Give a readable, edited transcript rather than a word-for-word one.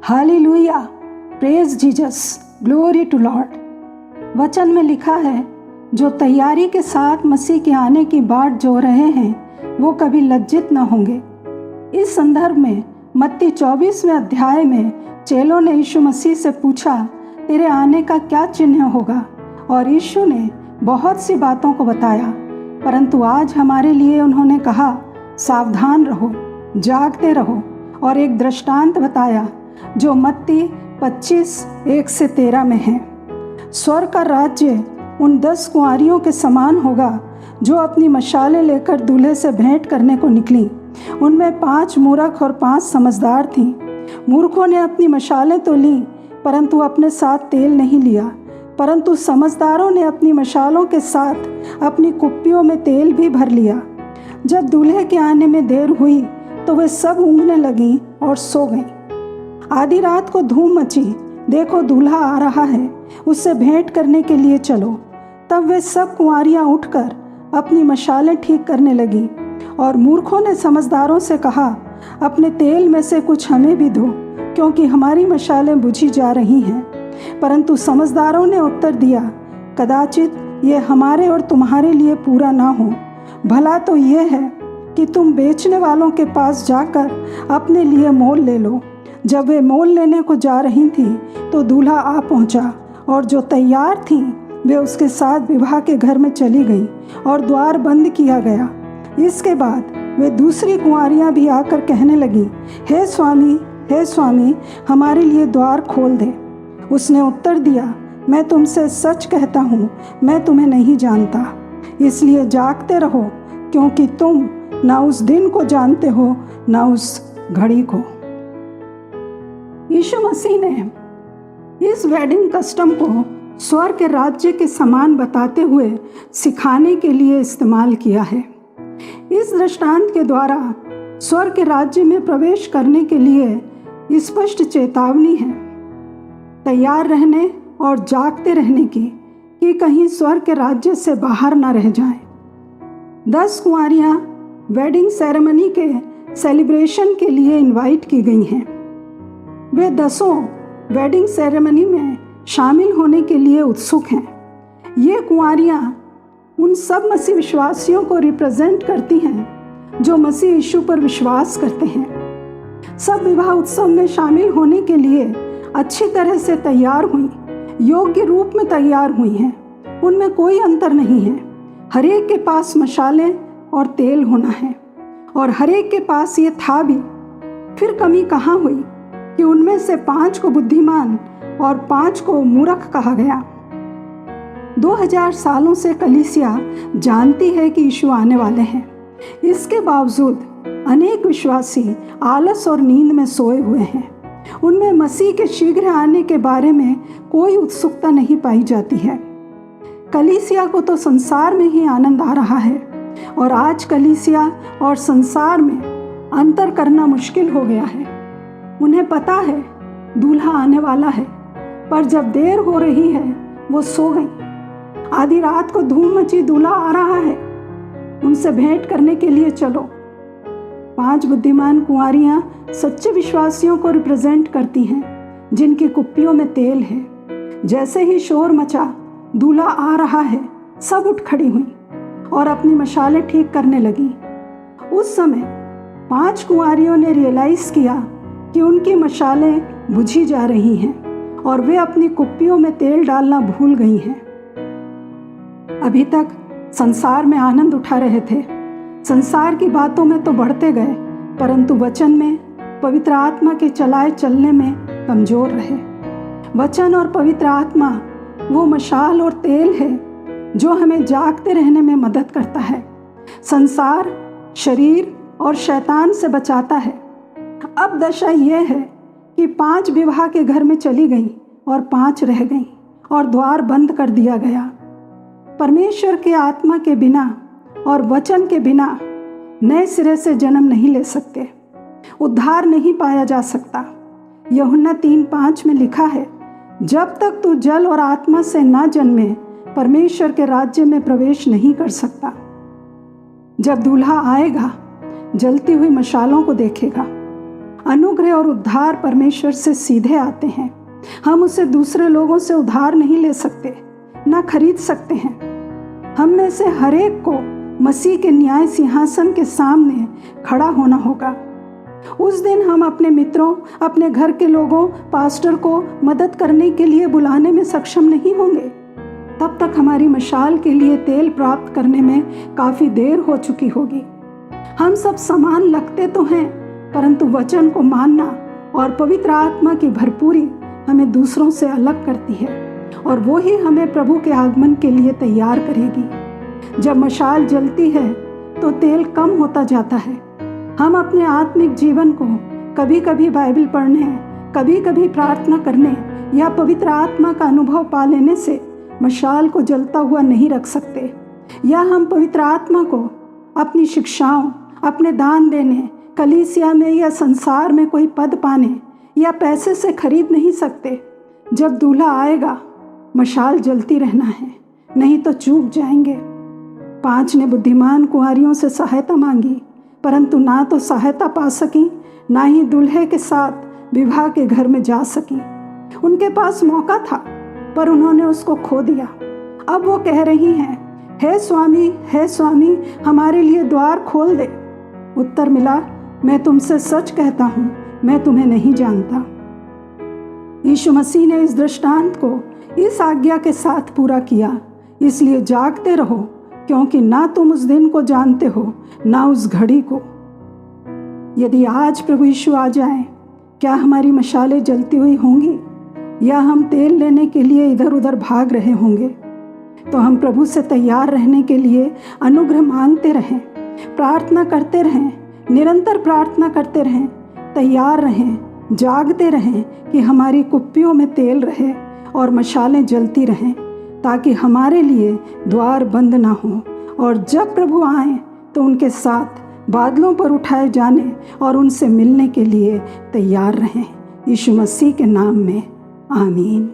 Hallelujah, praise Jesus, glory to lord. वचन में लिखा है, जो तैयारी के साथ मसीह के आने की बाट जो रहे हैं वो कभी लज्जित न होंगे। इस संदर्भ में मत्ती 24वें अध्याय में चेलों ने यीशु मसीह से पूछा, तेरे आने का क्या चिन्ह होगा? और यीशु ने बहुत सी बातों को बताया, परंतु आज हमारे लिए उन्होंने कहा, सावधान रहो, जागते रहो। और एक दृष्टांत बताया जो मत्ती 25:1-13 में है। स्वर्ग का राज्य उन 10 कुंवारियों के समान होगा जो अपनी मशालें लेकर दूल्हे से भेंट करने को निकली। उनमें 5 मूर्ख और 5 समझदार थीं। मूर्खों ने अपनी मशालें तो लीं, परंतु अपने साथ तेल नहीं लिया। परंतु समझदारों ने अपनी मशालों के साथ अपनी कुप्पियों में तेल भी भर लिया। जब दूल्हे के आने में देर हुई तो वे सब ऊँघने लगीं और सो गईं। आधी रात को धूम मची, देखो दूल्हा आ रहा है, उससे भेंट करने के लिए चलो। तब वे सब कुंवारियाँ उठकर अपनी मशालें ठीक करने लगीं। और मूर्खों ने समझदारों से कहा, अपने तेल में से कुछ हमें भी दो, क्योंकि हमारी मशालें बुझी जा रही हैं। परंतु समझदारों ने उत्तर दिया, कदाचित ये हमारे और तुम्हारे लिए पूरा ना हो। भला तो ये है कि तुम बेचने वालों के पास जाकर अपने लिए मोल ले लो। जब वे मोल लेने को जा रही थीं तो दूल्हा आ पहुंचा, और जो तैयार थीं वे उसके साथ विवाह के घर में चली गईं और द्वार बंद किया गया। इसके बाद वे दूसरी कुंवारियां भी आकर कहने लगीं, हे स्वामी, हमारे लिए द्वार खोल दे। उसने उत्तर दिया, मैं तुमसे सच कहता हूँ, मैं तुम्हें नहीं जानता। इसलिए जागते रहो, क्योंकि तुम ना उस दिन को जानते हो ना उस घड़ी को। यीशु मसीह ने इस वेडिंग कस्टम को स्वर्ग के राज्य के समान बताते हुए सिखाने के लिए इस्तेमाल किया है। इस दृष्टांत के द्वारा स्वर्ग के राज्य में प्रवेश करने के लिए स्पष्ट चेतावनी है, तैयार रहने और जागते रहने की, कि कहीं स्वर्ग के राज्य से बाहर न रह जाएं। 10 कुंवारियां वेडिंग सेरेमनी के सेलिब्रेशन के लिए इनवाइट की गई हैं। वे 10 वेडिंग सेरेमनी में शामिल होने के लिए उत्सुक हैं। ये कुंवारियां उन सब मसीह विश्वासियों को रिप्रेजेंट करती हैं जो मसीह यीशु पर विश्वास करते हैं। सब विवाह उत्सव में शामिल होने के लिए अच्छी तरह से तैयार हुई, योग्य रूप में तैयार हुई हैं। उनमें कोई अंतर नहीं है। हर एक के पास मशालें और तेल होना है, और हर एक के पास ये था भी। फिर कमी कहाँ हुई कि उनमें से 5 को बुद्धिमान और 5 को मूर्ख कहा गया। 2000 सालों से कलीसिया जानती है कि यीशु आने वाले हैं। इसके बावजूद अनेक विश्वासी आलस और नींद में सोए हुए हैं। उनमें मसीह के शीघ्र आने के बारे में कोई उत्सुकता नहीं पाई जाती है। कलीसिया को तो संसार में ही आनंद आ रहा है, और आज कलीसिया और संसार में अंतर करना मुश्किल हो गया है। उन्हें पता है दूल्हा आने वाला है, पर जब देर हो रही है वो सो गई। आधी रात को धूम मची, दूल्हा आ रहा है, उनसे भेंट करने के लिए चलो। 5 बुद्धिमान कुंवारियां सच्चे विश्वासियों को रिप्रेजेंट करती हैं, जिनकी कुप्पियों में तेल है। जैसे ही शोर मचा, दूल्हा आ रहा है, सब उठ खड़ी हुई और अपनी मशालें ठीक करने लगी। उस समय 5 कुंवारियों ने रियलाइज किया कि उनकी मशालें बुझी जा रही हैं और वे अपनी कुप्पियों में तेल डालना भूल गई हैं। अभी तक संसार में आनंद उठा रहे थे, संसार की बातों में तो बढ़ते गए, परंतु वचन में पवित्र आत्मा के चलाए चलने में कमजोर रहे। वचन और पवित्र आत्मा वो मशाल और तेल है जो हमें जागते रहने में मदद करता है, संसार, शरीर और शैतान से बचाता है। अब दशा यह है कि 5 विवाह के घर में चली गईं और 5 रह गईं और द्वार बंद कर दिया गया। परमेश्वर के आत्मा के बिना और वचन के बिना नए सिरे से जन्म नहीं ले सकते, उद्धार नहीं पाया जा सकता। यूहन्ना 3:5 में लिखा है, जब तक तू जल और आत्मा से ना जन्मे परमेश्वर के राज्य में प्रवेश नहीं कर सकता। जब दूल्हा आएगा, जलती हुई मशालों को देखेगा, अनुग्रह और उद्धार परमेश्वर से सीधे आते हैं। हम उसे दूसरे लोगों से उधार नहीं ले सकते, ना खरीद सकते हैं। हम में से हर एक को मसीह के न्याय सिंहासन के सामने खड़ा होना होगा। उस दिन हम अपने मित्रों, अपने घर के लोगों, पास्टर को मदद करने के लिए बुलाने में सक्षम नहीं होंगे। तब तक हमारी मशाल के लिए तेल प्राप्त करने में काफ़ी देर हो चुकी होगी। हम सब समान लगते तो हैं, परंतु वचन को मानना और पवित्र आत्मा की भरपूरी हमें दूसरों से अलग करती है और वो ही हमें प्रभु के आगमन के लिए तैयार करेगी। जब मशाल जलती है तो तेल कम होता जाता है। हम अपने आत्मिक जीवन को कभी कभी बाइबल पढ़ने, कभी कभी प्रार्थना करने या पवित्र आत्मा का अनुभव पा लेने से मशाल को जलता हुआ नहीं रख सकते। या हम पवित्र आत्मा को अपनी शिक्षाओं, अपने दान देने, कलीसिया में या संसार में कोई पद पाने या पैसे से खरीद नहीं सकते। जब दूल्हा आएगा मशाल जलती रहना है, नहीं तो चूक जाएंगे। 5 ने बुद्धिमान कुंवारियों से सहायता मांगी, परंतु ना तो सहायता पा सकी, ना ही दूल्हे के साथ विवाह के घर में जा सकी। उनके पास मौका था, पर उन्होंने उसको खो दिया। अब वो कह रही हैं, हे स्वामी, हमारे लिए द्वार खोल दे। उत्तर मिला, मैं तुमसे सच कहता हूँ, मैं तुम्हें नहीं जानता। यीशु मसीह ने इस दृष्टांत को इस आज्ञा के साथ पूरा किया, इसलिए जागते रहो, क्योंकि ना तुम उस दिन को जानते हो, ना उस घड़ी को। यदि आज प्रभु यीशु आ जाए, क्या हमारी मशालें जलती हुई होंगी या हम तेल लेने के लिए इधर उधर भाग रहे होंगे? तो हम प्रभु से तैयार रहने के लिए अनुग्रह मांगते रहें, प्रार्थना करते रहें, निरंतर प्रार्थना करते रहें, तैयार रहें, जागते रहें कि हमारी कुप्पियों में तेल रहे और मशालें जलती रहें, ताकि हमारे लिए द्वार बंद ना हो और जब प्रभु आए तो उनके साथ बादलों पर उठाए जाने और उनसे मिलने के लिए तैयार रहें। यीशु मसीह के नाम में आमीन।